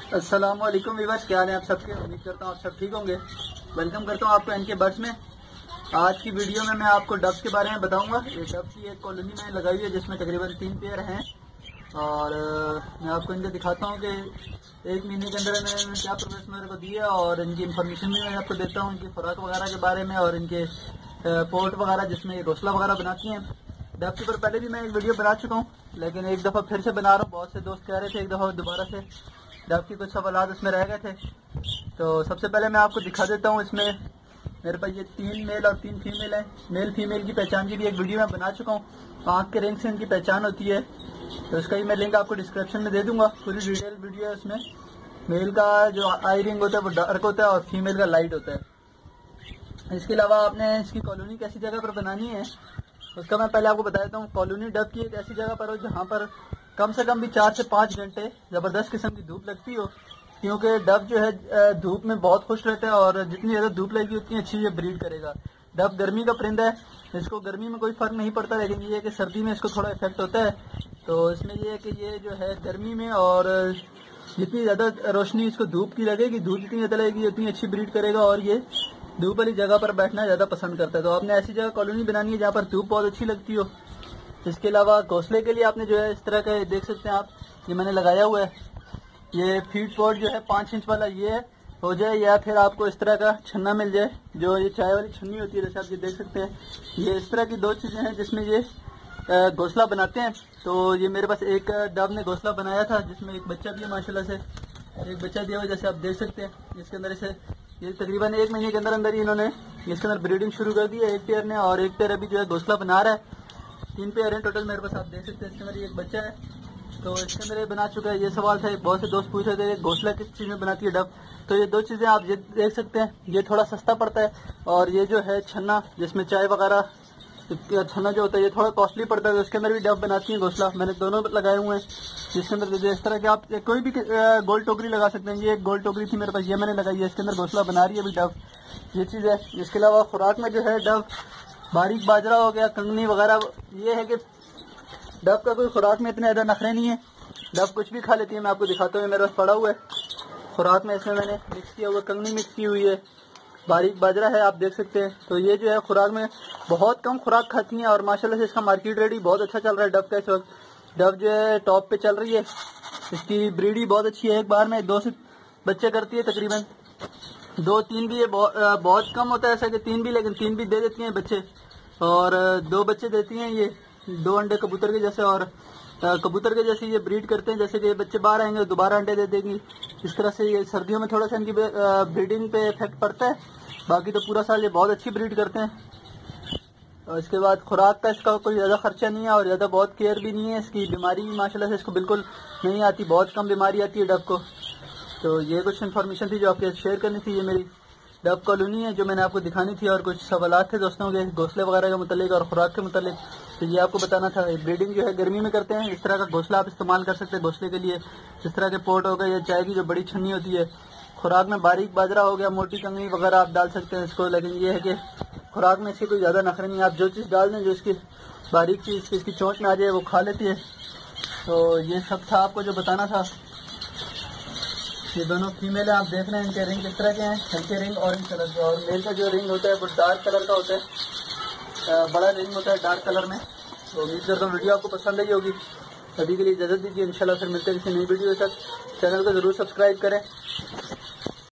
अस्सलाम वालेकुम व्यूअर्स, क्या हाल है आप सबके। उम्मीद करता हूँ आप सब ठीक होंगे। वेलकम करता हूँ आपको एनके बर्ड्स में। आज की वीडियो में मैं आपको डब्स के बारे में बताऊंगा। ये डब्स की एक कॉलोनी में लगाई हुई है जिसमें तकरीबन 3 पेयर हैं और मैं आपको इनके दिखाता हूँ कि 1 महीने के अंदर इन्होंने क्या प्रोग्रेस मेरे को दी है और इनकी इन्फॉर्मेशन भी मैं आपको देता हूँ, इनकी खुराक वगैरह के बारे में और इनके पोर्ट वगैरह जिसमें ये घोंसला वगैरह बनाती हैं। डब के ऊपर पहले भी मैं एक वीडियो बना चुका हूँ, लेकिन एक दफ़ा फिर से बना रहा हूँ। बहुत से दोस्त कह रहे थे एक दफ़ा दोबारा से डब की कुछ सवालात उसमें रह गए थे। तो सबसे पहले मैं आपको दिखा देता हूँ। इसमें मेरे पास ये 3 मेल और 3 फीमेल हैं। मेल फीमेल की पहचान की भी एक वीडियो मैं बना चुका हूँ। आँख के रिंग से इनकी पहचान होती है, तो उसका भी मैं लिंक आपको डिस्क्रिप्शन में दे दूंगा। पूरी डिटेल वीडियो है उसमें। मेल का जो आई रिंग होता है वो डार्क होता है और फीमेल का लाइट होता है। इसके अलावा आपने इसकी कॉलोनी कैसी जगह पर बनानी है उसका मैं पहले आपको बता देता हूँ। कॉलोनी डब की एक ऐसी जगह पर हो जहाँ पर कम से कम भी 4 से 5 घंटे ज़बरदस्त किस्म की धूप लगती हो, क्योंकि डब जो है धूप में बहुत खुश रहता है और जितनी ज़्यादा धूप लगेगी उतनी अच्छी ये ब्रीड करेगा। डब गर्मी का परिंदा है, इसको गर्मी में कोई फ़र्क नहीं पड़ता, लेकिन ये है कि सर्दी में इसको थोड़ा इफेक्ट होता है। तो इसमें ये है कि ये जो है गर्मी में और जितनी ज़्यादा रोशनी इसको धूप की लगेगी, धूप जितनी ज़्यादा लगेगी उतनी अच्छी ब्रीड करेगा और ये धूप वाली जगह पर बैठना ज़्यादा पसंद करता है। तो आपने ऐसी जगह कॉलोनी बनानी है जहाँ पर धूप बहुत अच्छी लगती हो। इसके अलावा घोंसले के लिए आपने जो है इस तरह का देख सकते हैं आप, ये मैंने लगाया हुआ है। ये फीड पॉट जो है 5 इंच वाला ये है हो जाए, या फिर आपको इस तरह का छन्ना मिल जाए जो ये चाय वाली छन्नी होती है, जैसे आप ये देख सकते हैं। ये इस तरह की 2 चीज़ें हैं जिसमें ये घोंसला बनाते हैं। तो ये मेरे पास एक डब ने घोंसला बनाया था जिसमें एक बच्चा भी है माशाल्लाह से, एक बच्चा दिया हुआ जैसे आप देख सकते हैं। इसके अंदर इसे ये तकरीबन 1 महीने के अंदर अंदर ही इन्होंने इसके अंदर ब्रीडिंग शुरू कर दी है एक पेयर ने, और एक पेयर अभी जो है घोंसला बना रहा है। 3 पेयर हैं टोटल मेरे पास, आप देख सकते हैं। इसके अंदर एक बच्चा है तो इसके अंदर ये बना चुका है। ये सवाल था, बहुत से दोस्त पूछ रहे थे घोंसला किस चीज़ में बनाती है डब। तो ये 2 चीज़ें आप देख सकते हैं। ये थोड़ा सस्ता पड़ता है और ये जो है छन्ना जिसमें चाय वगैरह छन्ना जो होता है ये थोड़ा कॉस्टली पड़ता है। तो इसके अंदर भी डब बनाती है घोंसला। मैंने दोनों लगाए हुए हैं जिसके अंदर इस तरह के आप कोई भी गोल टोकरी लगा सकते हैं। ये एक गोल टोकरी थी मेरे पास, ये मैंने लगाई है। इसके अंदर घोंसला बना रही है अभी डब, ये चीज़ है। इसके अलावा खुराक में जो है डब बारीक बाजरा हो गया, कंगनी वगैरह, ये है कि डब का कोई खुराक में इतने ज़्यादा नखरे नहीं है। डब कुछ भी खा लेती है। मैं आपको दिखाता हूँ, मेरे पास पड़ा हुआ है खुराक में। इसमें मैंने मिक्स किया हुआ कंगनी मिक्स की हुई है, बारीक बाजरा है, आप देख सकते हैं। तो ये जो है खुराक में बहुत कम खुराक खाती हैं और माशाल्लाह से इसका मार्केट रेट ही बहुत अच्छा चल रहा है डब का इस वक्त। डब जो है टॉप पे चल रही है, इसकी ब्रीड ही बहुत अच्छी है। एक बार में 2 से बच्चे करती है, तकरीबन 2-3 भी है। बहुत कम होता है ऐसा कि 3 भी, लेकिन 3 भी दे देती हैं बच्चे और 2 बच्चे देती हैं। ये 2 अंडे कबूतर के जैसे, और कबूतर के जैसे ये ब्रीड करते हैं। जैसे कि ये बच्चे बाहर आएंगे दोबारा अंडे दे देंगी। इस तरह से ये सर्दियों में थोड़ा सा इनकी ब्रीडिंग पे इफेक्ट पड़ता है, बाकी तो पूरा साल ये बहुत अच्छी ब्रीड करते हैं। और इसके बाद खुराक का इसका कोई ज़्यादा खर्चा नहीं है और ज़्यादा बहुत केयर भी नहीं है। इसकी बीमारी भी माशाल्लाह से इसको बिल्कुल नहीं आती, बहुत कम बीमारी आती है डब को। तो ये कुछ इन्फॉर्मेशन थी जो आपके शेयर करनी थी। ये मेरी डब कॉलोनी है जो मैंने आपको दिखानी थी, और कुछ सवालात थे दोस्तों के घोंसले वगैरह के मुतालिक और खुराक के मुतालिक, तो ये आपको बताना था। ब्रीडिंग जो है गर्मी में करते हैं। इस तरह का घोंसला आप इस्तेमाल कर सकते हैं घोंसले के लिए। इस तरह के पोर्ट हो गए या चाय की जो बड़ी छन्नी होती है। खुराक में बारीक बाजरा हो गया, मोटी कंगनी वगैरह आप डाल सकते हैं इसको, लेकिन ये है कि खुराक में इसकी कोई ज़्यादा नखरे नहीं। आप जो चीज़ डाल दें जो इसकी बारीक चीज़ इसकी चोंच में आ जाए वो खा लेती है। तो ये सब था आपको जो बताना था। ये दोनों फीमेल हैं, आप देख रहे हैं। इनके रिंग किस तरह के हैं, हल्के रिंग ऑरेंज कलर के, और मेल का जो रिंग होता है वो डार्क कलर का होता है, बड़ा रिंग होता है डार्क कलर में। तो उम्मीद करता हूँ वीडियो आपको पसंद आई होगी। अभी के लिए इजाज़त दीजिए, इंशाल्लाह फिर मिलते हैं किसी नई वीडियो के साथ। चैनल को ज़रूर सब्सक्राइब करें।